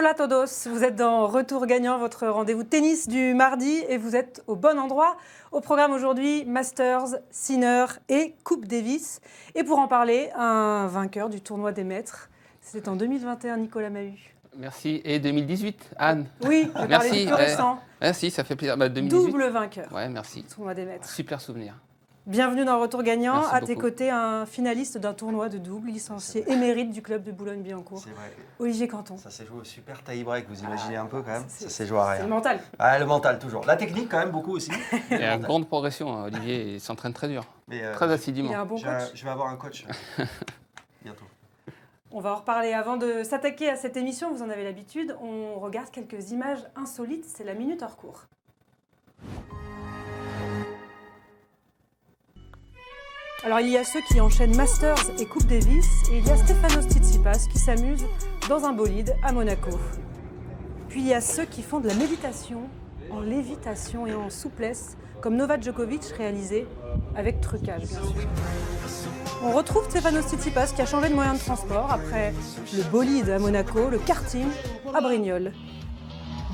Hola todos, vous êtes dans Retour gagnant, votre rendez-vous tennis du mardi et vous êtes au bon endroit. Au programme aujourd'hui, Masters, Sinner et Coupe Davis. Et pour en parler, un vainqueur du tournoi des maîtres. C'était en 2021, Nicolas Mahut. Merci. Et 2018, Anne. Oui, je parlais du plus récent. Merci, ça fait plaisir. 2018. Double vainqueur. Ouais, merci. Tournoi des maîtres. Super souvenir. Bienvenue dans Retour gagnant. Merci à tes beaucoup. côtés, un finaliste d'un tournoi de double, licencié émérite du club de Boulogne-Billancourt. C'est vrai. Olivier Canton. Ça s'est joué au super tie-break, vous imaginez un peu quand même. C'est- Ça s'est joué à C'est rien. le mental. Ah, le mental toujours. La technique quand même beaucoup aussi. Il y a une grande progression, hein, Olivier. Il s'entraîne très dur, Mais très Il assidûment. est un bon coach. je vais avoir un coach bientôt. On va en reparler. Avant de s'attaquer à cette émission, vous en avez l'habitude, on regarde quelques images insolites. C'est la minute hors cours. Alors il y a ceux qui enchaînent Masters et Coupe Davis et il y a Stefanos Tsitsipas qui s'amuse dans un bolide à Monaco. Puis il y a ceux qui font de la méditation en lévitation et en souplesse comme Novak Djokovic réalisé avec trucage bien sûr. On retrouve Stefanos Tsitsipas qui a changé de moyen de transport après le bolide à Monaco, le karting à Brignoles.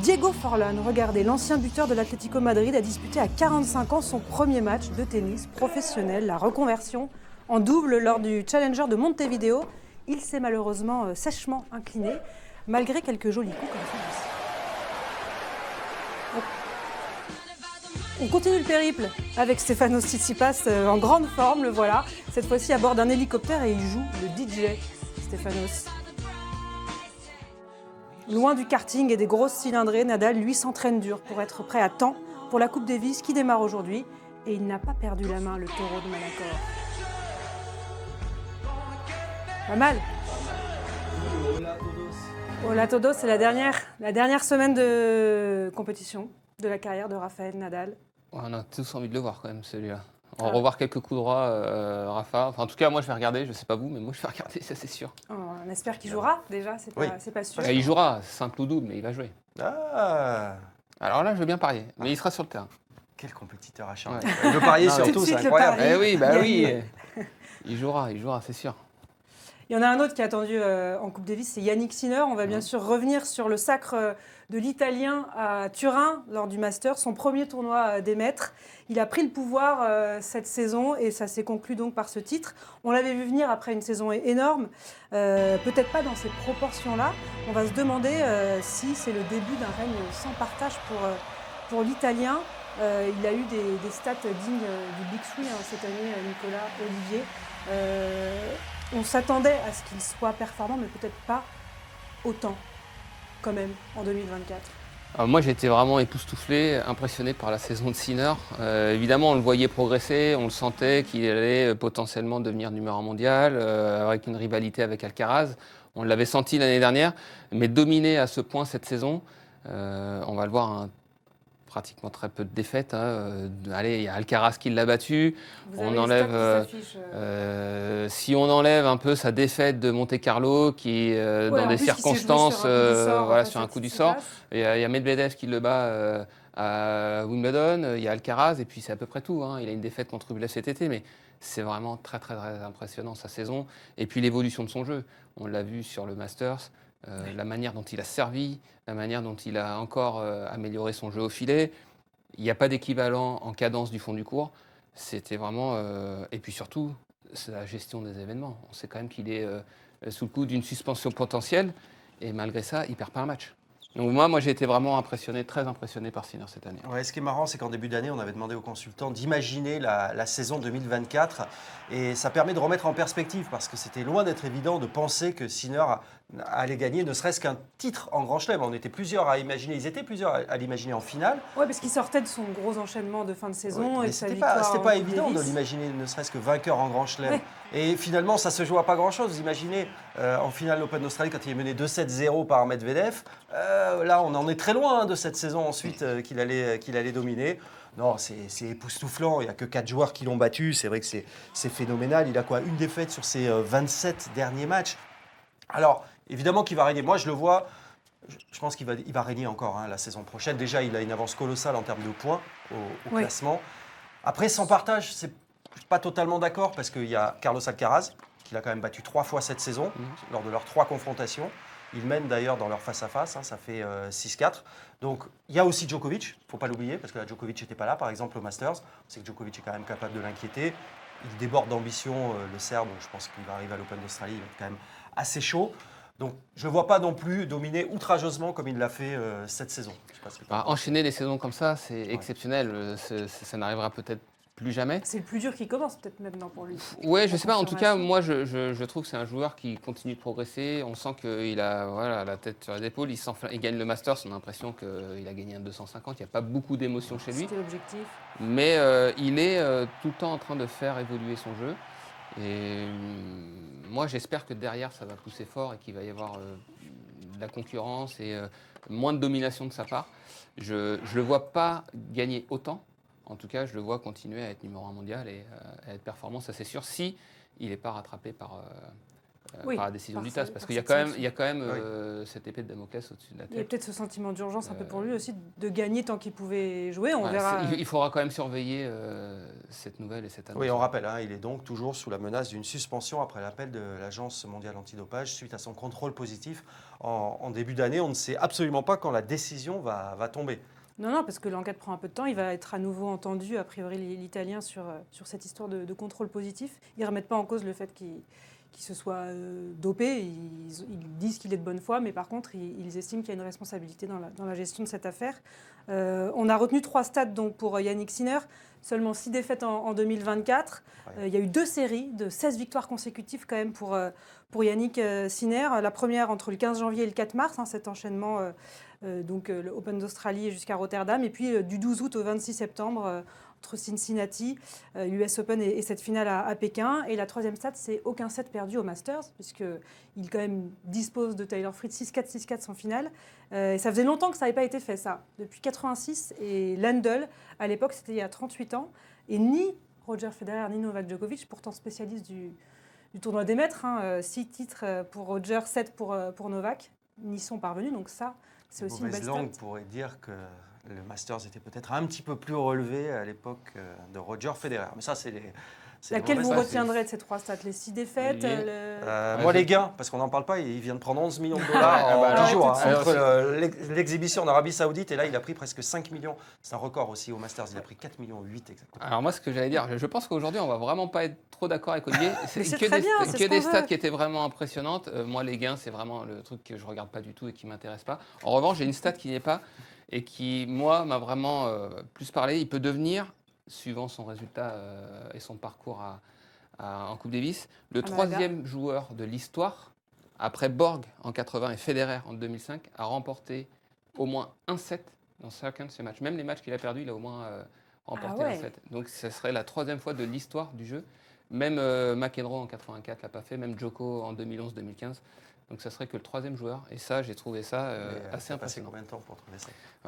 Diego Forlán, regardez, l'ancien buteur de l'Atlético Madrid a disputé à 45 ans son premier match de tennis professionnel, la reconversion en double lors du Challenger de Montevideo. Il s'est malheureusement sèchement incliné, malgré quelques jolis coups comme ça. On continue le périple avec Stefanos Tsitsipas en grande forme, le voilà. Cette fois-ci à bord d'un hélicoptère et il joue le DJ, Stefanos. Loin du karting et des grosses cylindrées, Nadal, lui, s'entraîne dur pour être prêt à temps pour la Coupe Davis qui démarre aujourd'hui. Et il n'a pas perdu la main, le taureau de Manacor. Pas mal. Hola todos, c'est la dernière semaine de compétition de la carrière de Rafael Nadal. On a tous envie de le voir quand même, celui-là. On va revoir quelques coups droits, Rafa. Enfin, en tout cas, moi, je vais regarder. Je ne sais pas vous, mais moi, je vais regarder, ça, c'est sûr. On espère qu'il jouera déjà, c'est pas sûr. Il jouera, simple ou double, mais il va jouer. Ah, Alors là, je veux bien parier, mais il sera sur le terrain. quel compétiteur acharné. Ouais. Il veut parier Non, mais- surtout, Tout de c'est suite, le incroyable. pari. Eh oui, bah Gagne. oui. Il jouera, c'est sûr. Il y en a un autre qui est attendu en Coupe Davis, c'est Yannick Sinner. On va bien sûr revenir sur le sacre de l'Italien à Turin lors du Masters, son premier tournoi des maîtres. Il a pris le pouvoir cette saison et ça s'est conclu donc par ce titre. On l'avait vu venir après une saison énorme, peut-être pas dans ces proportions-là. On va se demander si c'est le début d'un règne sans partage pour l'Italien. Il a eu des stats dignes du Big Three cette année, Nicolas, Olivier. On s'attendait à ce qu'il soit performant, mais peut-être pas autant, quand même, en 2024. Alors moi, j'ai été vraiment époustouflé, impressionné par la saison de Sinner. Évidemment, on le voyait progresser, on le sentait qu'il allait potentiellement devenir numéro 1 mondial, avec une rivalité avec Alcaraz. On l'avait senti l'année dernière, mais dominer à ce point cette saison, on va le voir, pratiquement très peu de défaites. Allez, il y a Alcaraz qui l'a battu. Vous On avez les enlève, stats qui s'affichent, si on enlève un peu sa défaite de Monte-Carlo, qui ouais, dans en des plus, il s'est joué circonstances, sur un coup du sort. Et il y a Medvedev qui le bat à Wimbledon, il y a Alcaraz, et puis c'est à peu près tout. Il a une défaite contre Rublev cet été, mais c'est vraiment très, très, très impressionnant sa saison. Et puis l'évolution de son jeu, on l'a vu sur le Masters, la manière dont il a servi, la manière dont il a encore amélioré son jeu au filet. Il n'y a pas d'équivalent en cadence du fond du court. C'était vraiment... et puis surtout, c'est la gestion des événements. On sait quand même qu'il est sous le coup d'une suspension potentielle, et malgré ça, il ne perd pas un match. Donc moi j'ai été vraiment impressionné, très impressionné par Sinner cette année. Ouais, ce qui est marrant, c'est qu'en début d'année, on avait demandé aux consultants d'imaginer la saison 2024. Et ça permet de remettre en perspective, parce que c'était loin d'être évident de penser que Sinner allait gagner ne serait-ce qu'un titre en Grand Chelem. On était plusieurs à imaginer, ils étaient plusieurs à l'imaginer en finale. Oui, parce qu'il sortait de son gros enchaînement de fin de saison Ouais, et mais sa c'était victoire pas en Coupe évident de Davis. l'imaginer ne serait-ce que vainqueur en Grand Chelem. Ouais. Et finalement, ça se joue à pas grand-chose. Vous imaginez, en finale l'Open d'Australie, quand il est mené 2-7-0 par Medvedev, là, on en est très loin de cette saison ensuite qu'il allait dominer. Non, c'est époustouflant. Il n'y a que 4 joueurs qui l'ont battu. C'est vrai que c'est phénoménal. Il a quoi, une défaite sur ses 27 derniers matchs. Alors, évidemment qu'il va régner. Moi, je le vois. Je pense qu'il va régner encore la saison prochaine. Déjà, il a une avance colossale en termes de points au Oui. classement. Après, sans partage, c'est pas totalement d'accord parce qu'il y a Carlos Alcaraz, qu'il a quand même battu 3 fois cette saison, lors de leurs 3 confrontations. Ils mènent d'ailleurs dans leur face-à-face, ça fait 6-4. Donc il y a aussi Djokovic, il ne faut pas l'oublier, parce que là, Djokovic n'était pas là, par exemple au Masters. On sait que Djokovic est quand même capable de l'inquiéter. Il déborde d'ambition, le Serbe, donc je pense qu'il va arriver à l'Open d'Australie, il va être quand même assez chaud. Donc je ne vois pas non plus dominer outrageusement comme il l'a fait cette saison. Je sais pas ce que enchaîner des saisons comme ça, c'est exceptionnel. Ça n'arrivera peut-être plus jamais. C'est le plus dur qui commence peut-être maintenant pour lui. Ouais, je sais pas. En tout cas, moi, je trouve que c'est un joueur qui continue de progresser. On sent qu'il a la tête sur les épaules. Il gagne le Masters. On a l'impression qu'il a gagné un 250. Il n'y a pas beaucoup d'émotion chez lui. C'était l'objectif. Mais il est tout le temps en train de faire évoluer son jeu. Et moi, j'espère que derrière, ça va pousser fort et qu'il va y avoir de la concurrence et moins de domination de sa part. Je ne le vois pas gagner autant. En tout cas, je le vois continuer à être numéro 1 mondial et à être performant, ça c'est sûr, si il n'est pas rattrapé par la décision du TAS. Parce qu'il y a quand même cette épée de Damoclès au-dessus de la tête. Il y a peut-être ce sentiment d'urgence un peu pour lui aussi, de gagner tant qu'il pouvait jouer. On verra. Il faudra quand même surveiller cette nouvelle et cette annonce. Oui, on rappelle, il est donc toujours sous la menace d'une suspension après l'appel de l'Agence mondiale antidopage suite à son contrôle positif en début d'année. On ne sait absolument pas quand la décision va tomber. Non, parce que l'enquête prend un peu de temps. Il va être à nouveau entendu, a priori, l'Italien sur cette histoire de contrôle positif. Ils ne remettent pas en cause le fait qu'il se soit dopé. Ils disent qu'il est de bonne foi, mais par contre, ils estiment qu'il y a une responsabilité dans la gestion de cette affaire. On a retenu 3 stats donc, pour Jannik Sinner. Seulement 6 défaites en 2024. Il y a eu 2 séries de 16 victoires consécutives quand même pour Jannik Sinner. La première entre le 15 janvier et le 4 mars, cet enchaînement donc le Open d'Australie jusqu'à Rotterdam. Et puis du 12 août au 26 septembre entre Cincinnati, l'US Open et cette finale à Pékin. Et la troisième stat, c'est aucun set perdu au Masters, puisqu'il quand même dispose de Taylor Fritz 6-4, 6-4 son finale. Et ça faisait longtemps que ça n'avait pas été fait, ça. Depuis 86, et Lendl, à l'époque, c'était il y a 38 ans. Et ni Roger Federer, ni Novak Djokovic, pourtant spécialistes du tournoi des maîtres, 6 titres pour Roger, 7 pour Novak, n'y sont parvenus. Donc ça, c'est aussi une belle stat. On pourrait dire que le Masters était peut-être un petit peu plus relevé à l'époque de Roger Federer. Mais ça, c'est les... Laquelle vous retiendrez de ces 3 stats? Les 6 défaites moi, les gains, parce qu'on n'en parle pas, il vient de prendre 11 millions de dollars en 10 jours. Entre l'exhibition en Arabie Saoudite et là, il a pris presque 5 millions. C'est un record aussi au Masters, il a pris 4,8 millions exactement. Alors moi, ce que j'allais dire, je pense qu'aujourd'hui, on ne va vraiment pas être trop d'accord avec Olivier. C'est que des stats qui étaient vraiment impressionnantes. Moi, les gains, c'est vraiment le truc que je ne regarde pas du tout et qui ne m'intéresse pas. En revanche, j'ai une stat qui n'y est pas et qui, moi, m'a vraiment plus parlé. Il peut devenir, suivant son résultat et son parcours en Coupe Davis, le 3e joueur de l'histoire, après Borg en 80 et Federer en 2005, à remporter au moins un set dans chacun de ses matchs. Même les matchs qu'il a perdus, il a au moins remporté un set. Donc ce serait la 3e fois de l'histoire du jeu. Même McEnroe en 84 l'a pas fait, même Djoko en 2011-2015. Donc ça serait que le 3e joueur. Et ça, j'ai trouvé ça assez impressionnant. Passé combien de temps pour trouver ça?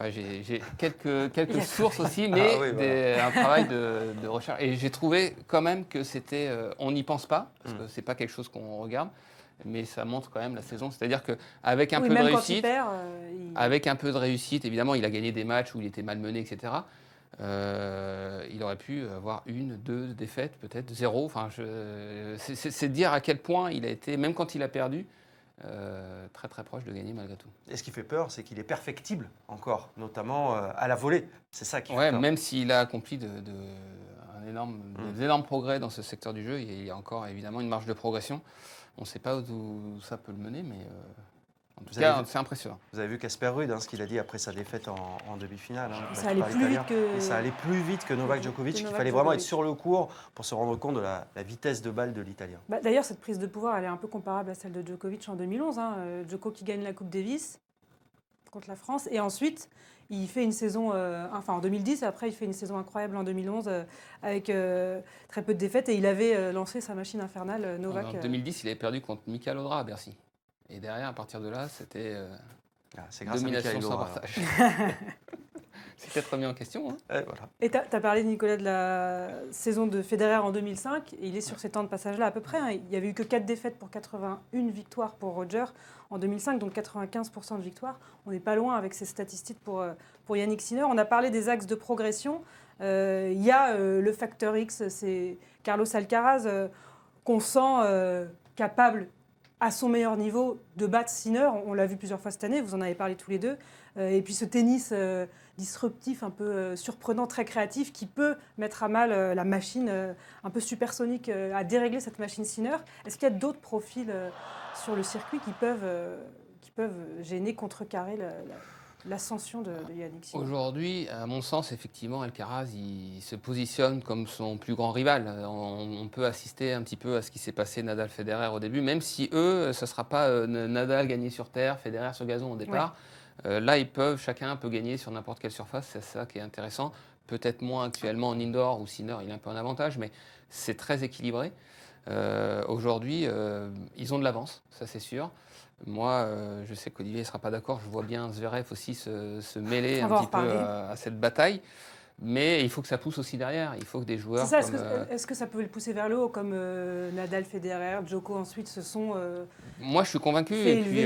J'ai quelques sources aussi, mais un travail de recherche. Et j'ai trouvé quand même que c'était... on n'y pense pas, parce que c'est pas quelque chose qu'on regarde, mais ça montre quand même la saison. C'est-à-dire qu'avec un peu de réussite, avec un peu de réussite, évidemment, il a gagné des matchs où il était malmené, etc. Il aurait pu avoir 1, 2 défaites, peut-être 0. Enfin, c'est dire à quel point il a été, même quand il a perdu, très très proche de gagner malgré tout. Et ce qui fait peur, c'est qu'il est perfectible encore, notamment à la volée. C'est ça qui fait peur. Même s'il a accompli des énormes progrès dans ce secteur du jeu, il y a encore évidemment une marge de progression. On ne sait pas où ça peut le mener, mais en tout cas, c'est impressionnant. Vous avez vu Casper Ruud, ce qu'il a dit après sa défaite en demi-finale. Ça allait plus vite que... ça allait plus vite que Novak Djokovic, qu'il fallait vraiment être sur le cours pour se rendre compte de la vitesse de balle de l'Italien. D'ailleurs, cette prise de pouvoir, elle est un peu comparable à celle de Djokovic en 2011. Djoko qui gagne la Coupe Davis contre la France. Et ensuite, il fait une saison, en 2010, après il fait une saison incroyable en 2011 avec très peu de défaites. Et il avait lancé sa machine infernale, Novak. En 2010, il avait perdu contre Mikael Odra à Bercy. Et derrière, à partir de là, c'était domination sans partage. C'est peut-être remis en question. Voilà. Et tu as parlé, Nicolas, de la saison de Federer en 2005. Et il est sur ces temps de passage-là à peu près. Il n'y avait eu que 4 défaites pour 81 victoires pour Roger en 2005, donc 95% de victoires. On n'est pas loin avec ces statistiques pour Jannik Sinner. On a parlé des axes de progression. Il y a le facteur X, c'est Carlos Alcaraz, qu'on sent capable à son meilleur niveau de battre Sinner. On l'a vu plusieurs fois cette année, vous en avez parlé tous les deux. Et puis ce tennis disruptif, un peu surprenant, très créatif, qui peut mettre à mal la machine un peu supersonique, à dérégler cette machine Sinner. Est-ce qu'il y a d'autres profils sur le circuit qui peuvent gêner, contrecarrer l'ascension de Jannik Sinner? Aujourd'hui, à mon sens, effectivement, Alcaraz, il se positionne comme son plus grand rival. On peut assister un petit peu à ce qui s'est passé Nadal-Federer au début, même si eux, ce ne sera pas Nadal gagné sur terre, Federer sur gazon au départ. Ouais. Là, chacun peut gagner sur n'importe quelle surface, c'est ça qui est intéressant. Peut-être moins actuellement en indoor, où Sinner, il a un peu un avantage, mais c'est très équilibré. Aujourd'hui, ils ont de l'avance, ça c'est sûr. Moi, je sais qu'Olivier ne sera pas d'accord, je vois bien Zverev aussi se mêler un petit peu à cette bataille. Mais il faut que ça pousse aussi derrière. Il faut que des joueurs. C'est ça, est-ce que ça peut le pousser vers le haut, comme Nadal, Federer, Djoko ensuite se sont. Moi, je suis convaincu. Et puis,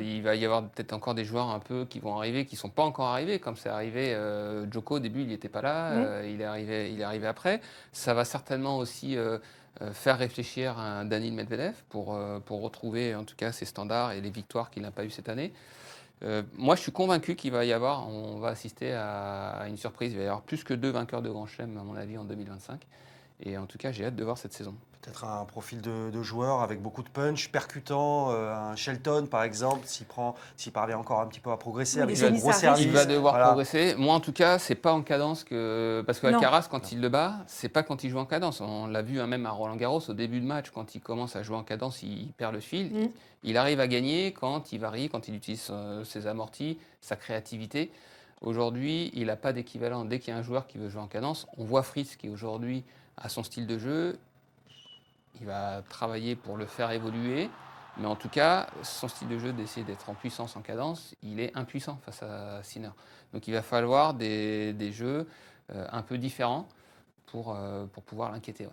il va y avoir peut-être encore des joueurs un peu qui vont arriver, qui ne sont pas encore arrivés, comme c'est arrivé. Djoko, au début, il n'était pas là. Il est arrivé après. Ça va certainement aussi faire réfléchir un Daniil Medvedev pour retrouver en tout cas ses standards et les victoires qu'il n'a pas eues cette année. Moi, je suis convaincu on va assister à une surprise. Il va y avoir plus que 2 vainqueurs de Grand Chelem, à mon avis, en 2025. Et en tout cas, j'ai hâte de voir cette saison. Peut-être un profil de joueur avec beaucoup de punch, percutant, un Shelton par exemple, s'il parvient encore un petit peu à progresser avec un gros service. Il va devoir progresser. Moi, en tout cas, c'est pas en cadence parce que Alcaraz, quand il le bat, c'est pas quand il joue en cadence. On l'a vu même à Roland-Garros au début de match, quand il commence à jouer en cadence, il perd le fil. Il arrive à gagner quand il varie, quand il utilise ses amortis, sa créativité. Aujourd'hui, il n'a pas d'équivalent. Dès qu'il y a un joueur qui veut jouer en cadence, on voit Fritz qui aujourd'hui a son style de jeu. Il va travailler pour le faire évoluer. Mais en tout cas, son style de jeu d'essayer d'être en puissance, en cadence, il est impuissant face à Sinner. Donc il va falloir des jeux un peu différents pour pouvoir l'inquiéter. Ouais.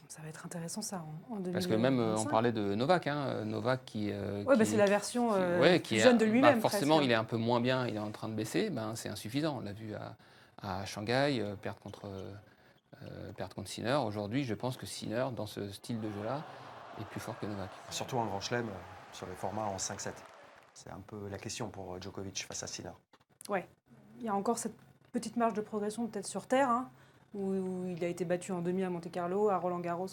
Ça va être intéressant ça en 2025. Parce que même, on parlait de Novak. Novak qui c'est la version qui jeune de lui-même. Forcément, presque. Il est un peu moins bien, il est en train de baisser. C'est insuffisant. On l'a vu à Shanghai, perdre contre Sinner. Aujourd'hui, je pense que Sinner, dans ce style de jeu-là, est plus fort que Novak. Surtout un Grand Chelem sur les formats en 5-7. C'est un peu la question pour Djokovic face à Sinner. Ouais, il y a encore cette petite marge de progression peut-être sur terre, où il a été battu en demi à Monte-Carlo, à Roland-Garros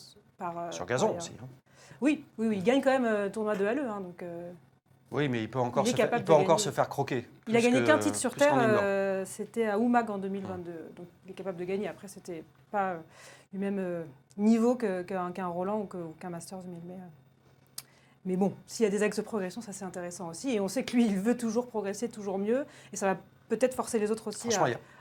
sur gazon aussi. Oui, il gagne quand même le tournoi de Halle. Oui, mais il peut encore se faire croquer. Il a gagné qu'un titre sur terre, c'était à Umag en 2022. Donc il est capable de gagner. Après, c'était pas du même niveau qu'un Roland ou qu'un Masters. Mais bon, s'il y a des axes de progression, ça c'est intéressant aussi. Et on sait que lui, il veut toujours progresser, toujours mieux. Et ça va peut-être forcer les autres aussi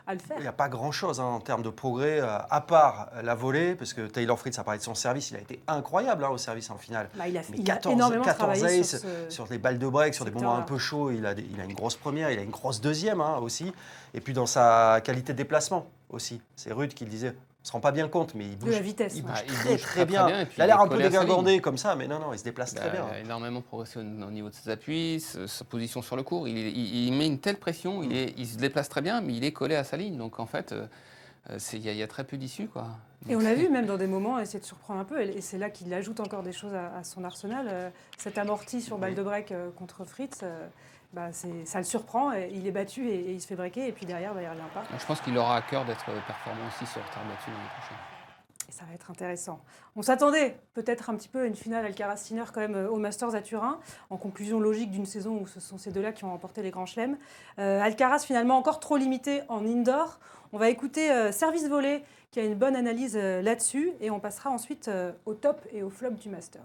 à le faire. Il n'y a pas grand-chose en termes de progrès, à part la volée, parce que Taylor Fritz a parlé de son service, il a été incroyable au service en finale. Il a énormément travaillé aces, sur les balles de break, sur des moments un peu chauds, il a une grosse première, il a une grosse deuxième aussi. Et puis dans sa qualité de déplacement aussi. C'est Ruud qui le disait. On ne se rend pas bien compte, mais il bouge, de la vitesse, il bouge très bien. Il a l'air un peu dégingandé comme ça, mais non, il se déplace très bien. Il a énormément progressé au niveau de ses appuis, sa position sur le court. Il met une telle pression, il se déplace très bien, mais il est collé à sa ligne. Donc en fait, il y a très peu d'issue. Et on l'a vu même dans des moments essayer de surprendre un peu, et c'est là qu'il ajoute encore des choses à son arsenal. Cet amorti sur balle de break contre Fritz, ça le surprend, il est battu et il se fait breaker, et puis derrière, il revient pas. Je pense qu'il aura à cœur d'être performant aussi sur terre battue l'année prochaine. Et ça va être intéressant. On s'attendait peut-être un petit peu à une finale Alcaraz-Sinner quand même au Masters à Turin, en conclusion logique d'une saison où ce sont ces deux-là qui ont remporté les grands chelems. Alcaraz finalement encore trop limité en indoor. On va écouter Service Volé qui a une bonne analyse là-dessus, et on passera ensuite au top et au flop du Masters.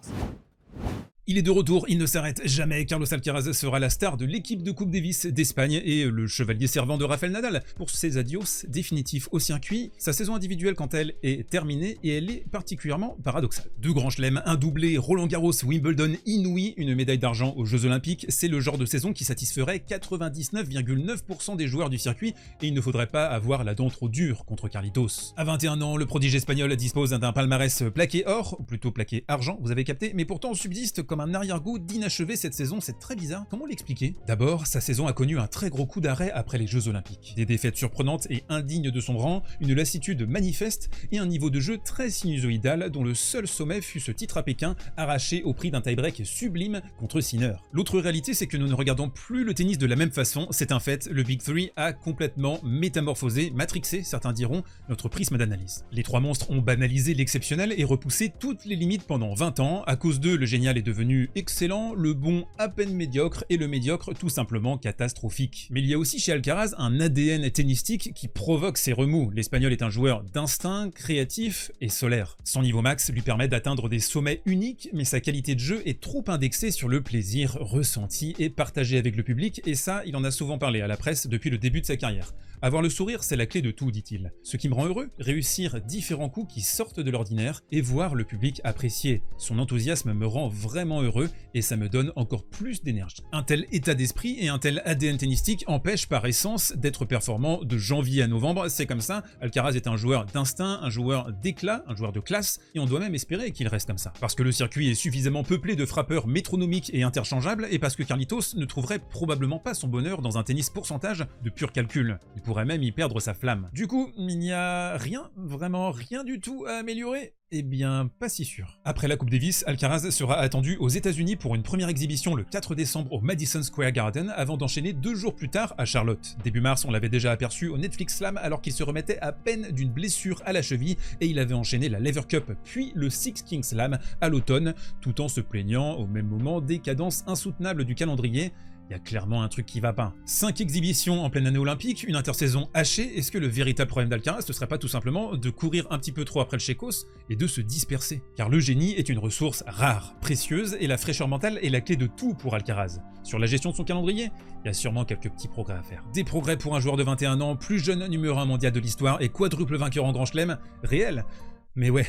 Il est de retour, il ne s'arrête jamais. Carlos Alcaraz sera la star de l'équipe de Coupe Davis d'Espagne et le chevalier servant de Rafael Nadal pour ses adios définitifs au circuit. Sa saison individuelle, quant à elle, est terminée et elle est particulièrement paradoxale. 2 grands chelems, un doublé, Roland-Garros, Wimbledon, inouï, une médaille d'argent aux Jeux Olympiques, c'est le genre de saison qui satisferait 99,9% des joueurs du circuit, et il ne faudrait pas avoir la dent trop dure contre Carlitos. À 21 ans, le prodige espagnol dispose d'un palmarès plaqué or, ou plutôt plaqué argent, vous avez capté, mais pourtant subsiste comme comme un arrière-goût d'inachevé cette saison, c'est très bizarre. Comment l'expliquer? D'abord, sa saison a connu un très gros coup d'arrêt après les Jeux Olympiques. Des défaites surprenantes et indignes de son rang, une lassitude manifeste et un niveau de jeu très sinusoïdal dont le seul sommet fut ce titre à Pékin arraché au prix d'un tie-break sublime contre Sinner. L'autre réalité, c'est que nous ne regardons plus le tennis de la même façon, c'est un fait, le Big Three a complètement métamorphosé, matrixé, certains diront, notre prisme d'analyse. Les trois monstres ont banalisé l'exceptionnel et repoussé toutes les limites pendant 20 ans, à cause d'eux, le génial est devenu excellent, le bon à peine médiocre et le médiocre tout simplement catastrophique. Mais il y a aussi chez Alcaraz un ADN tennistique qui provoque ces remous. L'Espagnol est un joueur d'instinct, créatif et solaire. Son niveau max lui permet d'atteindre des sommets uniques, mais sa qualité de jeu est trop indexée sur le plaisir ressenti et partagé avec le public, et ça, il en a souvent parlé à la presse depuis le début de sa carrière. Avoir le sourire, c'est la clé de tout, dit-il. Ce qui me rend heureux, réussir différents coups qui sortent de l'ordinaire et voir le public apprécier. Son enthousiasme me rend vraiment heureux et ça me donne encore plus d'énergie. Un tel état d'esprit et un tel ADN tennistique empêchent par essence d'être performant de janvier à novembre. C'est comme ça, Alcaraz est un joueur d'instinct, un joueur d'éclat, un joueur de classe, et on doit même espérer qu'il reste comme ça. Parce que le circuit est suffisamment peuplé de frappeurs métronomiques et interchangeables, et parce que Carlitos ne trouverait probablement pas son bonheur dans un tennis pourcentage de pur calcul. Il pourrait même y perdre sa flamme. Du coup, il n'y a rien, vraiment rien du tout à améliorer. Eh bien, pas si sûr. Après la Coupe Davis, Alcaraz sera attendu aux États-Unis pour une première exhibition le 4 décembre au Madison Square Garden avant d'enchaîner 2 jours plus tard à Charlotte. Début mars, on l'avait déjà aperçu au Netflix Slam alors qu'il se remettait à peine d'une blessure à la cheville et il avait enchaîné la Lever Cup puis le Six Kings Slam à l'automne, tout en se plaignant au même moment des cadences insoutenables du calendrier. Il y a clairement un truc qui va pas. 5 exhibitions en pleine année olympique, une intersaison hachée, est-ce que le véritable problème d'Alcaraz ne serait pas tout simplement de courir un petit peu trop après le Chécos et de se disperser? Car le génie est une ressource rare, précieuse, et la fraîcheur mentale est la clé de tout pour Alcaraz. Sur la gestion de son calendrier, il y a sûrement quelques petits progrès à faire. Des progrès pour un joueur de 21 ans, plus jeune numéro 1 mondial de l'histoire et quadruple vainqueur en Grand Chelem, réel. Mais ouais,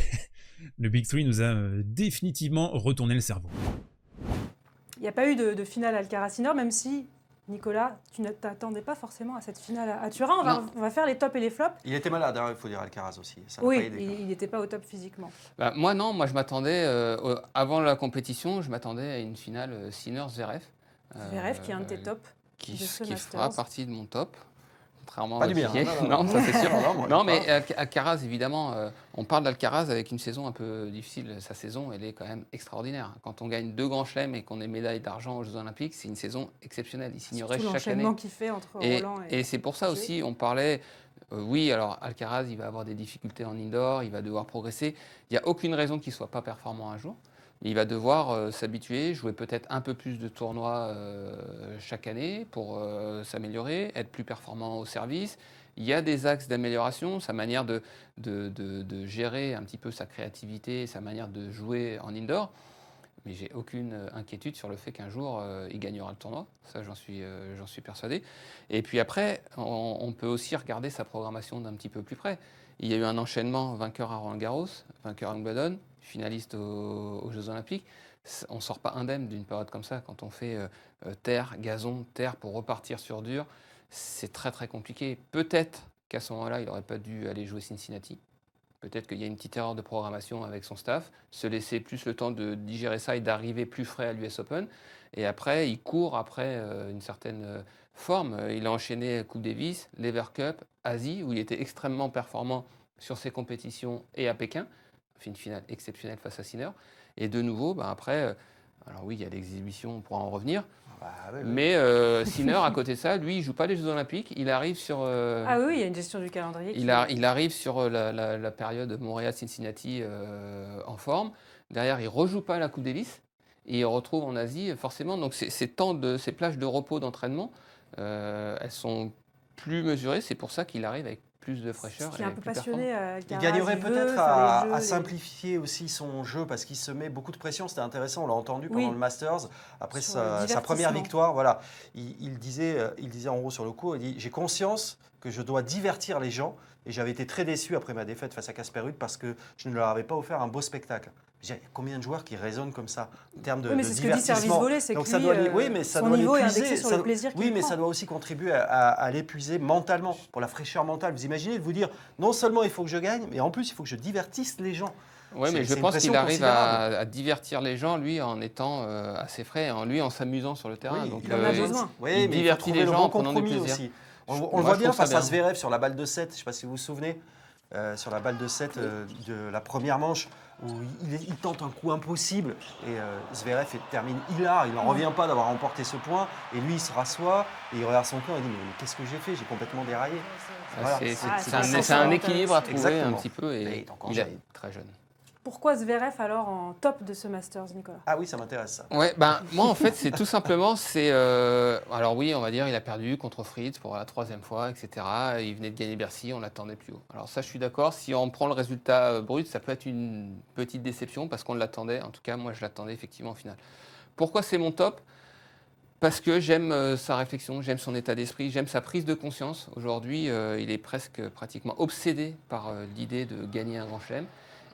le Big Three nous a définitivement retourné le cerveau. Il n'y a pas eu de finale Alcaraz-Sinner, même si, Nicolas, tu ne t'attendais pas forcément à cette finale à Turin. On va faire les tops et les flops. Il était malade, il faut dire, Alcaraz aussi. Ça oui, il n'était pas au top physiquement. Bah, moi je m'attendais, avant la compétition, je m'attendais à une finale Sinner-Zverev. Zverev qui est un de tes tops. Qui fera partie de mon top. Contrairement pas du bien. Non, ça c'est sûr. Non, mais Alcaraz, évidemment, on parle d'Alcaraz avec une saison un peu difficile. Sa saison, elle est quand même extraordinaire. Quand on gagne 2 grands chelems et qu'on est médaille d'argent aux Jeux Olympiques, c'est une saison exceptionnelle. Il signerait chaque année. L'enchaînement qu'il fait entre Roland et c'est pour ça aussi, on parlait. Oui, alors Alcaraz, il va avoir des difficultés en indoor, il va devoir progresser. Il n'y a aucune raison qu'il ne soit pas performant un jour. Il va devoir s'habituer, jouer peut-être un peu plus de tournois chaque année pour s'améliorer, être plus performant au service. Il y a des axes d'amélioration, sa manière de gérer un petit peu sa créativité, sa manière de jouer en indoor. Mais j'ai aucune inquiétude sur le fait qu'un jour, il gagnera le tournoi. Ça, j'en suis persuadé. Et puis après, on peut aussi regarder sa programmation d'un petit peu plus près. Il y a eu un enchaînement vainqueur à Roland-Garros, vainqueur à Wimbledon, finaliste aux Jeux Olympiques. On ne sort pas indemne d'une période comme ça. Quand on fait terre, gazon, terre pour repartir sur dur, c'est très très compliqué. Peut-être qu'à ce moment-là, il n'aurait pas dû aller jouer Cincinnati. Peut-être qu'il y a une petite erreur de programmation avec son staff, se laisser plus le temps de digérer ça et d'arriver plus frais à l'US Open. Et après, il court après une certaine forme. Il a enchaîné Coupe Davis, Lever Cup, Asie, où il était extrêmement performant sur ses compétitions et à Pékin. Il fait une finale exceptionnelle face à Sinner. Et de nouveau, après, alors oui, il y a l'exhibition, on pourra en revenir. Oui. Mais Sinner, à côté de ça, lui, il ne joue pas les Jeux Olympiques. Il arrive sur... Ah oui, il y a une gestion du calendrier. Il arrive sur la période Montréal-Cincinnati en forme. Derrière, il ne rejoue pas la Coupe Davis. Et il retrouve en Asie, forcément. Donc ces plages de repos, d'entraînement, elles sont plus mesurées. C'est pour ça qu'il arrive avec plus de fraîcheur. Il est un peu passionné. Il gagnerait peut-être à simplifier aussi son jeu parce qu'il se met beaucoup de pression. C'était intéressant, on l'a entendu pendant le Masters. Après sa première victoire, voilà, il disait en gros sur le coup, il dit « J'ai conscience que je dois divertir les gens ». Et j'avais été très déçu après ma défaite face à Casper Ruud parce que je ne leur avais pas offert un beau spectacle. Il y a combien de joueurs qui raisonnent comme ça en termes de divertissement. C'est ce que dit Service Volé, c'est que ça doit son niveau est indexé sur le plaisir qu'il prend. Mais ça doit aussi contribuer à l'épuiser mentalement, pour la fraîcheur mentale. Vous imaginez de vous dire, non seulement il faut que je gagne, mais en plus il faut que je divertisse les gens. Oui, mais je pense qu'il arrive à divertir les gens, lui, en étant assez frais, en s'amusant sur le terrain. Donc, il en a besoin. Oui, mais il divertit les gens en prenant du plaisir. Aussi. On le voit bien face à Zverev sur la balle de 7, je ne sais pas si vous vous souvenez, sur la balle de 7 de la première manche, où il tente un coup impossible et Zverev termine hilar, il n'en revient pas d'avoir remporté ce point et lui il se rassoit et il regarde son camp et dit mais qu'est-ce que j'ai fait, j'ai complètement déraillé. Voilà. C'est un équilibre à trouver un petit peu et il est très jeune. Pourquoi Zverev alors en top de ce Masters, Nicolas? Ah oui, ça m'intéresse ça. Ouais, moi en fait c'est tout simplement, alors oui, on va dire il a perdu contre Fritz pour la 3e fois, etc. Il venait de gagner Bercy, on l'attendait plus haut. Alors ça je suis d'accord, si on prend le résultat brut, ça peut être une petite déception parce qu'on l'attendait, en tout cas moi je l'attendais effectivement en finale. Pourquoi c'est mon top? Parce que j'aime sa réflexion, j'aime son état d'esprit, j'aime sa prise de conscience. Aujourd'hui, il est pratiquement obsédé par l'idée de gagner un grand chelem.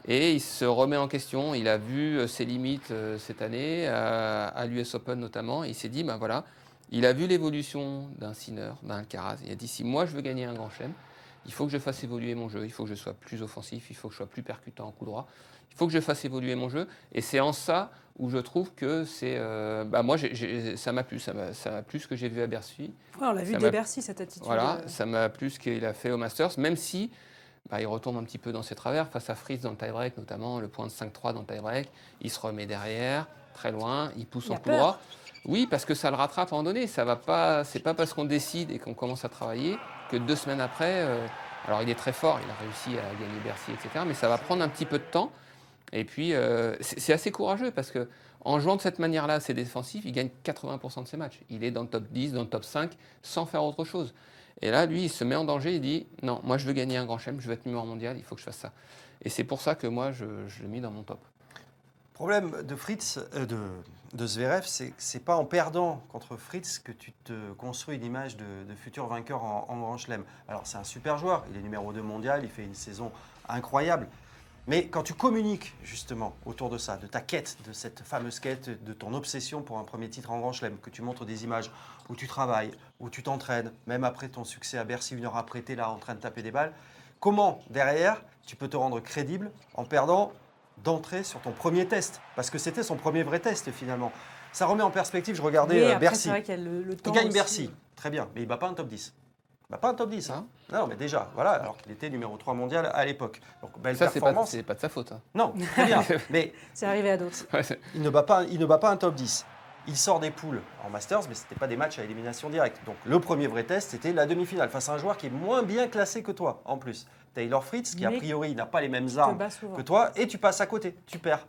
Et il se remet en question, il a vu ses limites cette année, à l'US Open notamment, et il s'est dit, ben voilà, il a vu l'évolution d'un Sinner, d'un Alcaraz, il a dit, si moi je veux gagner un grand chelem, il faut que je fasse évoluer mon jeu, il faut que je sois plus offensif, il faut que je sois plus percutant en coup droit, il faut que je fasse évoluer mon jeu, et c'est en ça où je trouve que c'est... moi, ça m'a plu, ça m'a plu ce que j'ai vu à Bercy. Ouais, on l'a vu dès Bercy, cette attitude. Voilà, ça m'a plu ce qu'il a fait au Masters, même si... il retombe un petit peu dans ses travers, face à Fritz dans le tie-break, notamment le point de 5-3 dans le tie-break. Il se remet derrière, très loin, il pousse en coup droit. Oui, parce que ça le rattrape à un moment donné. C'est pas parce qu'on décide et qu'on commence à travailler que 2 semaines après, alors il est très fort, il a réussi à gagner Bercy, etc. Mais ça va prendre un petit peu de temps. Et puis, c'est assez courageux parce qu'en jouant de cette manière-là, c'est défensif, il gagne 80% de ses matchs. Il est dans le top 10, dans le top 5, sans faire autre chose. Et là, lui, il se met en danger, il dit « Non, moi je veux gagner un grand chelem, je veux être numéro mondial, il faut que je fasse ça. » Et c'est pour ça que moi, je l'ai mis dans mon top. Le problème de Fritz, de Zverev, c'est que ce n'est pas en perdant contre Fritz que tu te construis une image de futur vainqueur en grand chelem. Alors c'est un super joueur, il est numéro 2 mondial, il fait une saison incroyable. Mais quand tu communiques justement autour de ça, de ta quête, de cette fameuse quête, de ton obsession pour un premier titre en grand chelem, que tu montres des images où tu travailles, où tu t'entraînes, même après ton succès à Bercy, 1 heure après, tu es là en train de taper des balles, comment derrière tu peux te rendre crédible en perdant d'entrée sur ton premier test? Parce que c'était son premier vrai test finalement. Ça remet en perspective, je regardais Bercy. C'est vrai qu'il y a le temps il gagne aussi. Bercy, très bien, mais il ne bat pas un top 10. Pas un top 10, hein. Non, mais déjà, voilà, alors qu'il était numéro 3 mondial à l'époque. Donc, belle performance. C'est pas de sa faute. Hein. Non, très bien. Mais c'est arrivé à d'autres. Il ne bat pas un top 10. Il sort des poules en Masters, mais ce n'était pas des matchs à élimination directe. Donc, le premier vrai test, c'était la demi-finale face à un joueur qui est moins bien classé que toi, en plus. Taylor Fritz, qui a priori n'a pas les mêmes armes que toi, et tu passes à côté, tu perds.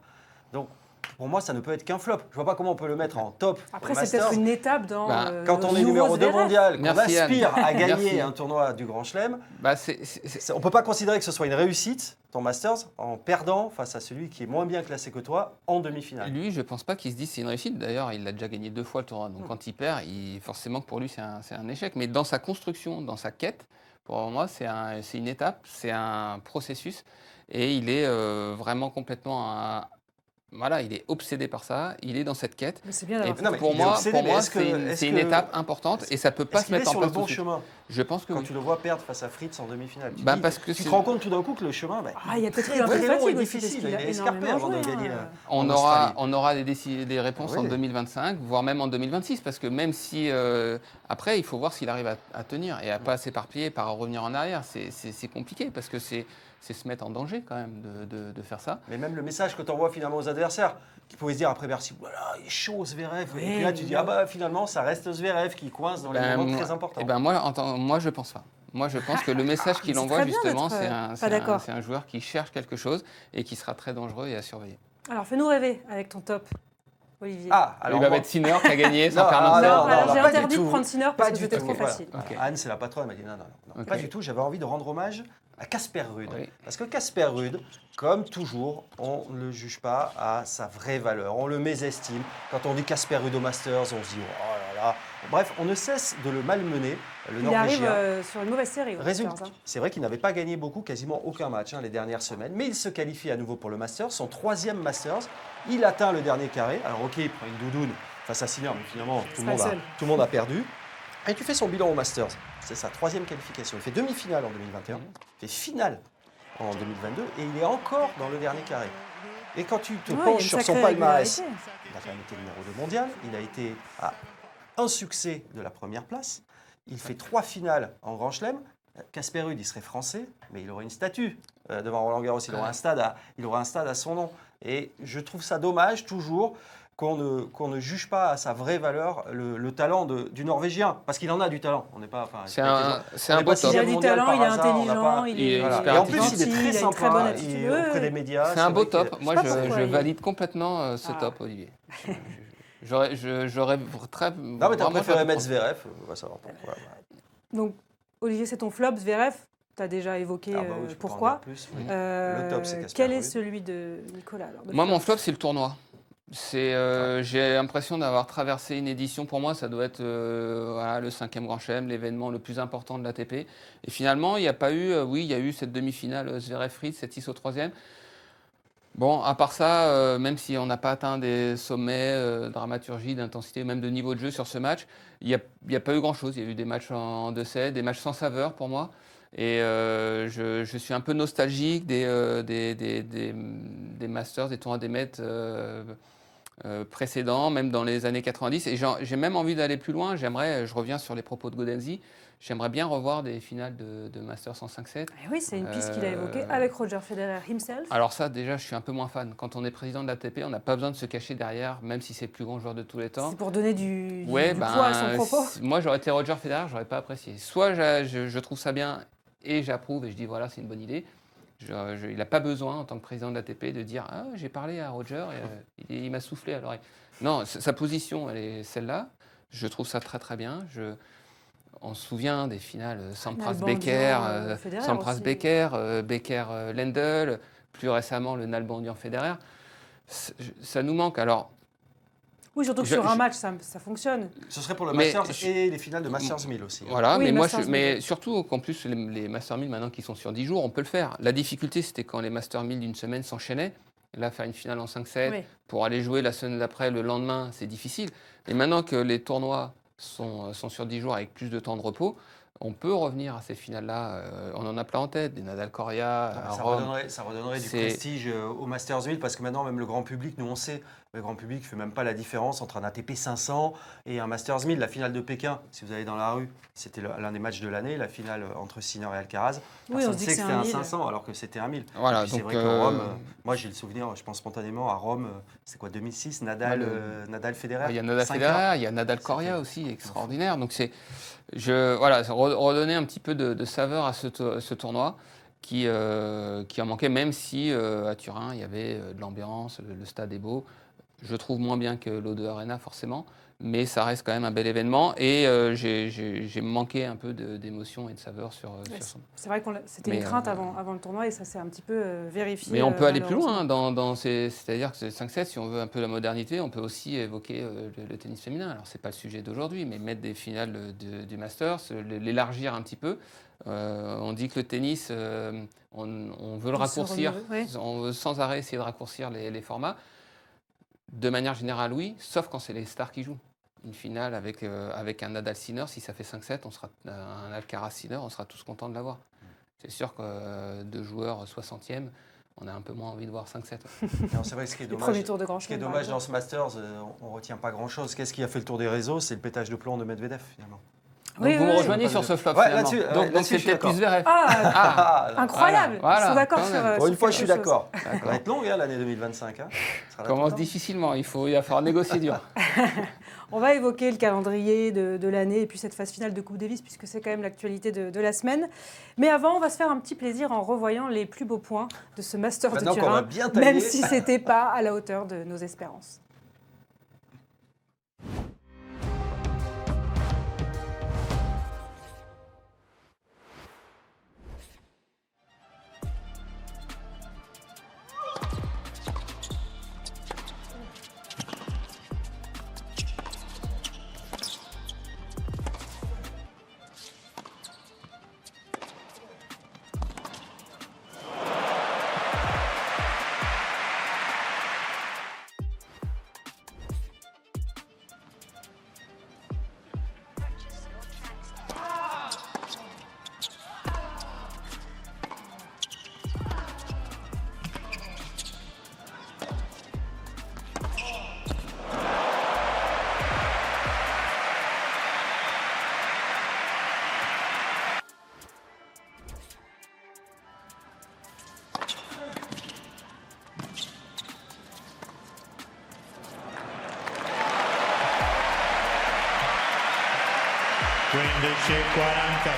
Donc, pour moi, ça ne peut être qu'un flop. Je ne vois pas comment on peut le mettre en top. Après, c'est peut-être une étape dans. Quand on est numéro 2 mondial, qu'on aspire à gagner un tournoi du Grand Chelem, on ne peut pas considérer que ce soit une réussite, ton Masters, en perdant face à celui qui est moins bien classé que toi en demi-finale. Lui, je ne pense pas qu'il se dise c'est une réussite. D'ailleurs, il a déjà gagné 2 fois le tournoi. Donc, quand il perd, forcément que pour lui, c'est un échec. Mais dans sa construction, dans sa quête, pour moi, c'est une étape, c'est un processus. Et il est vraiment complètement voilà, il est obsédé par ça, il est dans cette quête. Mais c'est bien et pour moi, c'est une étape importante et ça ne peut pas se mettre en place sur le bon chemin. Je pense que quand tu le vois perdre face à Fritz en demi-finale, tu te rends compte tout d'un coup que le chemin, il y a peut-être un peu de fatigue difficile. Il est escarpé avant de gagner. On aura des réponses en 2025, voire même en 2026, parce que même si après, il faut voir s'il arrive à tenir et à pas s'éparpiller par revenir en arrière. C'est compliqué parce que c'est se mettre en danger quand même de faire ça. Mais même le message que tu envoies finalement aux adversaires, qui pouvaient se dire après Bercy, voilà, il est chaud Zverev. Et puis là, tu dis, finalement, ça reste Zverev qui coince dans les moments très importants. Moi, je pense pas. Moi, je pense que le message qu'il envoie, justement, c'est un joueur qui cherche quelque chose et qui sera très dangereux et à surveiller. Alors, fais-nous rêver avec ton top, Olivier. Alors il va mettre Sinner qui a gagné sans faire non, j'ai interdit de prendre Sinner parce que c'était trop facile. Anne, c'est la patronne, elle m'a dit non. Pas du tout, j'avais envie de rendre hommage à Casper Ruud. Oui. Parce que Casper Ruud, comme toujours, on ne le juge pas à sa vraie valeur. On le mésestime. Quand on dit Casper Ruud au Masters, on se dit oh là là. Bref, on ne cesse de le malmener, le Norvégien. Il arrive sur une mauvaise série. Résultat, c'est vrai qu'il n'avait pas gagné beaucoup, quasiment aucun match les dernières semaines. Mais il se qualifie à nouveau pour le Masters, son 3e Masters. Il atteint le dernier carré. Alors ok, il prend une doudoune face à Sinner, mais finalement, tout le monde a perdu. Et tu fais son bilan au Masters. C'est sa 3e qualification. Il fait demi-finale en 2021. Il fait finale en 2022 et il est encore dans le dernier carré. Et quand tu te Ouais, penches il y a une sur son sacrée palmarès, régularité. il a quand même été numéro 2 mondial, il a été à un succès de la première place, il fait 3 finales en Grand Chelem. Casper Ruud, il serait français, mais il aurait une statue devant Roland Garros, il aurait un stade à son nom. Et je trouve ça dommage toujours qu'on ne juge pas à sa vraie valeur le talent du Norvégien, parce qu'il en a du talent. On n'est pas. C'est un beau top. Il a du talent, il est intelligent, il est et en plus, gentil, il est très il a une très bonne sympa attitude. auprès des médias. C'est un beau top. Moi, je il- valide complètement ce top, Olivier. J'aurais très. Non, mais t'as préféré mettre Zverev, on va savoir pourquoi. Donc, Olivier, c'est ton flop, Zverev. Tu as déjà évoqué Ah bah oui, je peux en pourquoi. dire plus, oui. Le top, c'est Casper Quel est Ruud. celui de Nicolas alors, Moi, mon flop, c'est le tournoi. J'ai l'impression d'avoir traversé une édition. Pour moi, ça doit être voilà, le 5e Grand Chelem, l'événement le plus important de l'ATP. Et finalement, il n'y a pas eu. Oui, il y a eu cette demi-finale Zverev-Fritz, 7-6 au 3e. Bon, à part ça, même si on n'a pas atteint des sommets de dramaturgie, d'intensité, même de niveau de jeu sur ce match, il n'y a pas eu grand-chose. Il y a eu des matchs en 2-7, des matchs sans saveur pour moi. Et je suis un peu nostalgique des Masters, des tournois des Mets précédents, même dans les années 90. Et j'ai même envie d'aller plus loin. Je reviens sur les propos de Gaudenzi, j'aimerais bien revoir des finales de Masters en 5-7. Et oui, c'est une piste qu'il a évoquée avec Roger Federer himself. Alors ça, déjà, je suis un peu moins fan. Quand on est président de l'ATP, on n'a pas besoin de se cacher derrière, même si c'est le plus grand joueur de tous les temps. C'est pour donner du poids à son propos. Moi, j'aurais été Roger Federer, j'aurais pas apprécié. Soit je trouve ça bien et j'approuve et je dis voilà, c'est une bonne idée. Il n'a pas besoin, en tant que président de l'ATP, de dire ah, j'ai parlé à Roger et il m'a soufflé à l'oreille. Non, sa position, elle est celle-là. Je trouve ça très très bien. On se souvient des finales Sampras-Becker, Becker-Lendl, plus récemment le Nalbandian-Federer. Ça nous manque. Alors, oui, surtout que sur un match, ça fonctionne. Ce serait pour le Masters et les finales de Masters 1000 aussi. Voilà, oui, mais surtout qu'en plus, les Masters 1000, maintenant qui sont sur 10 jours, on peut le faire. La difficulté, c'était quand les Masters 1000 d'une semaine s'enchaînaient. Là, faire une finale en 5-7, oui, pour aller jouer la semaine d'après, le lendemain, c'est difficile. Et maintenant que les tournois sont sur 10 jours avec plus de temps de repos, on peut revenir à ces finales-là. On en a plein en tête, des Nadal-Coria, ça redonnerait du prestige au Masters 1000 parce que maintenant, même le grand public, nous on sait, le grand public ne fait même pas la différence entre un ATP 500 et un Masters 1000. La finale de Pékin, si vous allez dans la rue, c'était l'un des matchs de l'année, la finale entre Sinner et Alcaraz. Personne ne sait que c'était un 500 alors que c'était un 1000. Voilà, c'est vrai que Rome, moi j'ai le souvenir, je pense spontanément à Rome, c'est quoi 2006, Nadal-Federer. Il y a Nadal-Federer, il y a Nadal-Coria aussi, extraordinaire. Donc voilà, redonner un petit peu de saveur à ce tournoi qui en manquait, même si à Turin, il y avait de l'ambiance, le stade est beau. Je trouve moins bien que l'O2 Arena, forcément, mais ça reste quand même un bel événement. Et j'ai manqué un peu d'émotion et de saveur sur son... C'est vrai que c'était une crainte avant le tournoi et ça s'est un petit peu vérifié. Mais on peut aller plus loin. C'est-à-dire que 5-7, si on veut un peu la modernité, on peut aussi évoquer le tennis féminin. Alors, ce n'est pas le sujet d'aujourd'hui, mais mettre des finales du Masters, l'élargir un petit peu. On dit que le tennis, on veut le raccourcir, on veut sans arrêt essayer de raccourcir les formats. De manière générale, oui, sauf quand c'est les stars qui jouent. Une finale avec un Nadal-Sinner, si ça fait 5-7, on sera un Alcaraz-Sinner, on sera tous contents de l'avoir. C'est sûr que deux joueurs 60e, on a un peu moins envie de voir 5-7. C'est vrai, ce qui est dommage, premier tour de Grand Chelem, dommage dans ce Masters, on ne retient pas grand-chose. Qu'est-ce qui a fait le tour des réseaux? C'est le pétage de plomb de Medvedev, finalement. Donc vous me rejoignez sur ce flop, finalement. Donc c'est peut-être plus Zverev. Incroyable. Voilà. Ils sont d'accord sur une fois, je suis d'accord. Ça va être long, l'année 2025. Ça commence difficilement, il va falloir négocier dur. On va évoquer le calendrier de l'année et puis cette phase finale de Coupe Davis, puisque c'est quand même l'actualité de la semaine. Mais avant, on va se faire un petit plaisir en revoyant les plus beaux points de ce Masters de Turin, même si ce n'était pas à la hauteur de nos espérances. 11:40.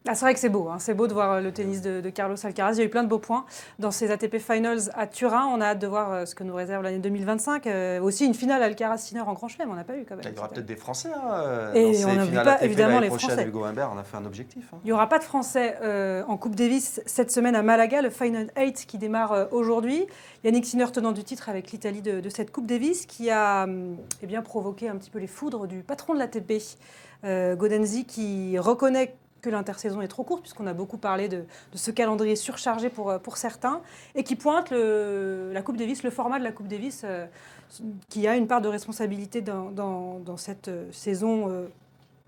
Ah, c'est vrai que c'est beau, hein. C'est beau de voir le tennis de Carlos Alcaraz. Il y a eu plein de beaux points dans ces ATP Finals à Turin. On a hâte de voir ce que nous réserve l'année 2025. Aussi une finale Alcaraz-Sinner en Grand Chelem, on n'a pas eu quand même. Il y aura peut-être des Français dans Et ces on n'oublie finales pas ATP évidemment l'année les prochaine. Français. Hugo Humbert en a fait un objectif. Il n'y aura pas de Français en Coupe Davis cette semaine à Malaga, le Final 8 qui démarre aujourd'hui. Yannick Sinner, tenant du titre avec l'Italie de cette Coupe Davis, qui a bien provoqué un petit peu les foudres du patron de l'ATP, Gaudenzi, qui reconnaît que l'intersaison est trop courte, puisqu'on a beaucoup parlé de ce calendrier surchargé pour certains, et qui pointe la Coupe Davis, le format de la Coupe Davis, qui a une part de responsabilité dans cette saison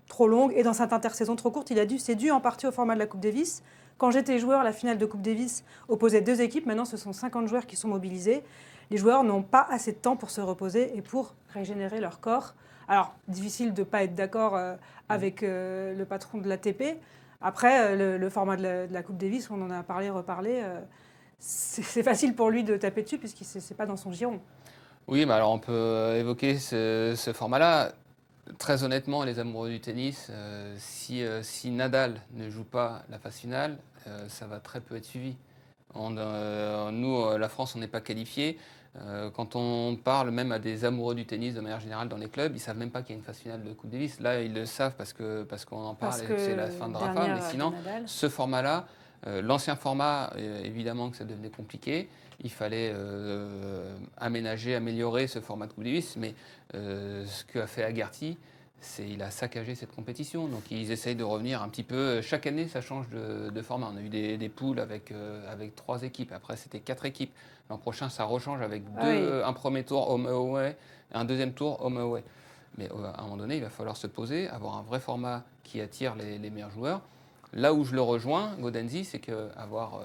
trop longue et dans cette intersaison trop courte. Il a dit c'est dû en partie au format de la Coupe Davis. Quand j'étais joueur, la finale de Coupe Davis opposait 2 équipes. Maintenant, ce sont 50 joueurs qui sont mobilisés. Les joueurs n'ont pas assez de temps pour se reposer et pour régénérer leur corps. Alors, difficile de ne pas être d'accord avec le patron de l'ATP. Après, le format de la Coupe Davis, on en a parlé, reparlé, c'est facile pour lui de taper dessus puisque ce n'est pas dans son giron. Oui, mais alors on peut évoquer ce format-là. Très honnêtement, les amoureux du tennis, si Nadal ne joue pas la phase finale, ça va très peu être suivi. Nous, la France, on n'est pas qualifiés. Quand on parle même à des amoureux du tennis de manière générale dans les clubs, ils ne savent même pas qu'il y a une phase finale de Coupe Davis. Là, ils le savent parce qu'on en parle et que c'est la fin de Rafa. Mais sinon, ce format-là, l'ancien format, évidemment que ça devenait compliqué. Il fallait aménager, améliorer ce format de Coupe Davis. Mais ce qu'a fait Agarty, il a saccagé cette compétition. Donc ils essayent de revenir un petit peu. Chaque année, ça change de format. On a eu des poules avec 3 équipes. Après, c'était 4 équipes. L'an prochain, ça rechange avec un premier tour home-away et un deuxième tour home-away. Mais à un moment donné, il va falloir se poser, avoir un vrai format qui attire les meilleurs joueurs. Là où je le rejoins, Gaudenzi, c'est qu'avoir...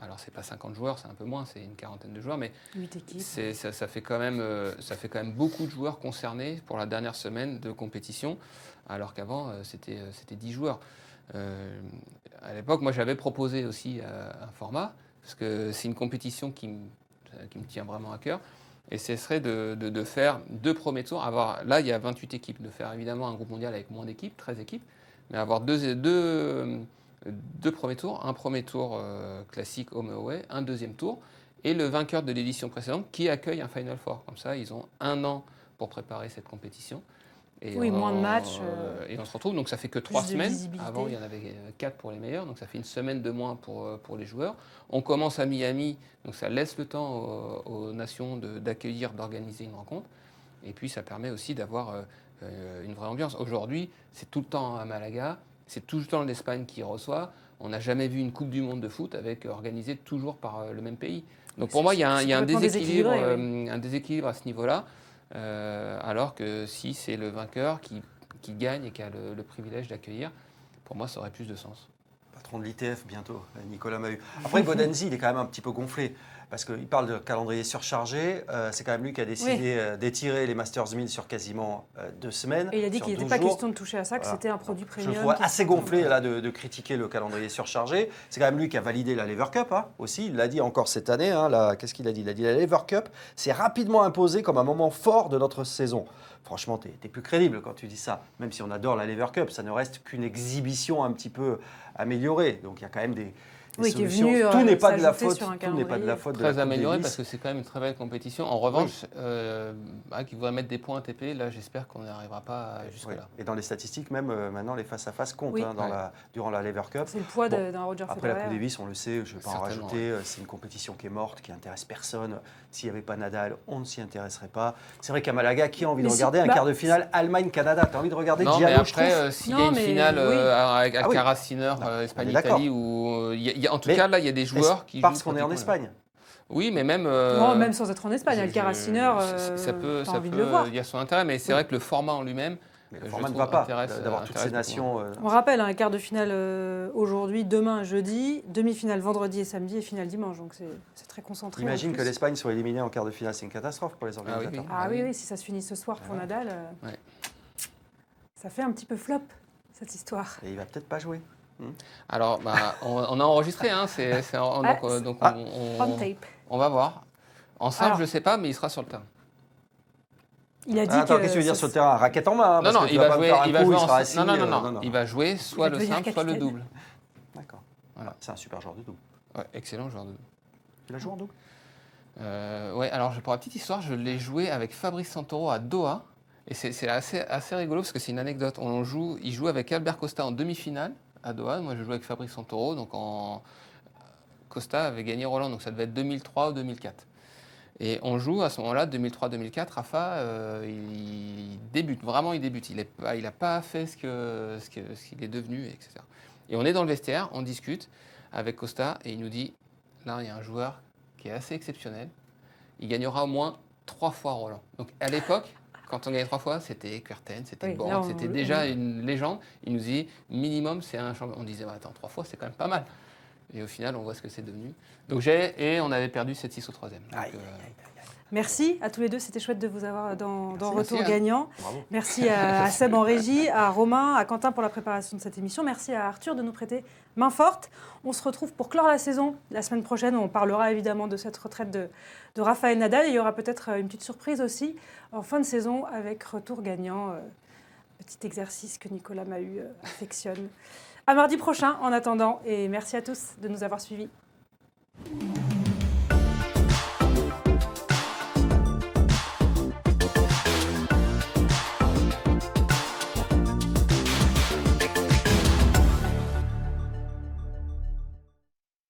alors, c'est pas 50 joueurs, c'est un peu moins, c'est une quarantaine de joueurs, mais 8 équipes. Ça fait quand même beaucoup de joueurs concernés pour la dernière semaine de compétition, alors qu'avant, c'était 10 joueurs. À l'époque, moi, j'avais proposé aussi un format, parce que c'est une compétition qui me tient vraiment à cœur, et ce serait de faire 2 premiers tours. Là, il y a 28 équipes, de faire évidemment un groupe mondial avec moins d'équipes, 13 équipes, mais avoir deux premiers tours, un premier tour classique home-away, un deuxième tour, et le vainqueur de l'édition précédente qui accueille un Final Four. Comme ça, ils ont 1 an pour préparer cette compétition. Et moins de matchs. Et on se retrouve, donc ça fait que 3 semaines. Avant, il y en avait 4 pour les meilleurs, donc ça fait une semaine de moins pour les joueurs. On commence à Miami, donc ça laisse le temps aux nations d'accueillir, d'organiser une rencontre. Et puis, ça permet aussi d'avoir une vraie ambiance. Aujourd'hui, c'est tout le temps à Malaga. C'est tout le temps l'Espagne qui reçoit. On n'a jamais vu une Coupe du Monde de foot organisée toujours par le même pays. Donc pour moi, il y a un déséquilibre à ce niveau-là. Alors que si c'est le vainqueur qui gagne et qui a le privilège d'accueillir, pour moi, ça aurait plus de sens. Patron de l'ITF bientôt, Nicolas Mahut. Après, Gaudenzi, il est quand même un petit peu gonflé. Parce qu'il parle de calendrier surchargé. C'est quand même lui qui a décidé d'étirer les Masters 1000 sur quasiment 2 semaines. Et il a dit qu'il n'était pas question de toucher à ça, que c'était un produit premium. Je le vois assez gonflé là, de critiquer le calendrier surchargé. C'est quand même lui qui a validé la Lever Cup aussi. Il l'a dit encore cette année. Qu'est-ce qu'il a dit ? Il a dit la Lever Cup s'est rapidement imposée comme un moment fort de notre saison. Franchement, t'es plus crédible quand tu dis ça. Même si on adore la Lever Cup, ça ne reste qu'une exhibition un petit peu améliorée. Donc il y a quand même Oui, qui est solutions. venu Tout n'est pas de la s'ajouter faute. sur un Tout n'est pas de la faute de la Très Coupe amélioré Davis. parce que c'est quand même une très belle compétition. En revanche, qui voudrait mettre des points ATP, là j'espère qu'on n'arrivera pas jusque-là. Et dans les statistiques, même maintenant, les face-à-face comptent Oui. durant la Lever Cup. C'est le poids d'un Roger Après la Federer. Coupe Davis, on le sait, je ne vais pas en Certainement, rajouter, c'est une compétition qui est morte, qui n'intéresse personne. S'il n'y avait pas Nadal, on ne s'y intéresserait pas. C'est vrai qu'à Malaga, qui a envie de regarder un quart de finale Allemagne-Canada? Tu as envie de regarder Non, Diallo, mais après, s'il y a une finale avec Alcaraz-Sinner, Espagne-Italie, en tout cas, là, il y a des joueurs qui jouent. Parce qu'on est en Espagne. Oui, mais même. Non, même sans être en Espagne, Alcaraz-Sinner, t'as envie de le voir. Il y a son intérêt, mais c'est vrai que le format en lui-même. Mais le format ne va pas, d'avoir toutes ces nations. On rappelle, un quart de finale aujourd'hui, demain, jeudi, demi-finale vendredi et samedi et finale dimanche. Donc c'est très concentré. Imagine que l'Espagne soit éliminée en quart de finale, c'est une catastrophe pour les organisateurs. Oui, si ça se finit ce soir pour Nadal, ça fait un petit peu flop, cette histoire. Et il va peut-être pas jouer. Alors, on a enregistré, donc on tape. On va voir. En simple, je ne sais pas, mais il sera sur le terrain. Il a dit qu'est-ce que tu veux dire sur le terrain? Raquette en main. Non, il va jouer soit le simple, soit le double. D'accord. Voilà. C'est un super joueur de double. Ouais, excellent joueur de double. Tu l'as joué en double? Alors pour la petite histoire, je l'ai joué avec Fabrice Santoro à Doha. Et c'est assez rigolo parce que c'est une anecdote. Il joue avec Albert Costa en demi-finale à Doha. Moi, je joue avec Fabrice Santoro. Donc Costa avait gagné Roland, donc ça devait être 2003 ou 2004. Et on joue à ce moment-là, 2003-2004, Rafa, il débute, vraiment il débute. Il n'a pas fait ce qu'il est devenu, etc. Et on est dans le vestiaire, on discute avec Costa et il nous dit, là il y a un joueur qui est assez exceptionnel, il gagnera au moins 3 fois Roland. Donc à l'époque, quand on gagnait 3 fois, c'était Kuerten, c'était Borg, c'était déjà une légende. Il nous dit, minimum c'est un champion. On disait, attends, 3 fois c'est quand même pas mal. Et au final, on voit ce que c'est devenu. Donc et on avait perdu 7-6 au 3e. Merci à tous les deux, c'était chouette de vous avoir dans Retour Merci, gagnant. Bravo. Merci à Seb en régie, à Romain, à Quentin pour la préparation de cette émission. Merci à Arthur de nous prêter main forte. On se retrouve pour clore la saison la semaine prochaine. On parlera évidemment de cette retraite de Rafael Nadal. Et il y aura peut-être une petite surprise aussi en fin de saison avec Retour gagnant. Petit exercice que Nicolas Mahut affectionne. À mardi prochain en attendant et merci à tous de nous avoir suivis.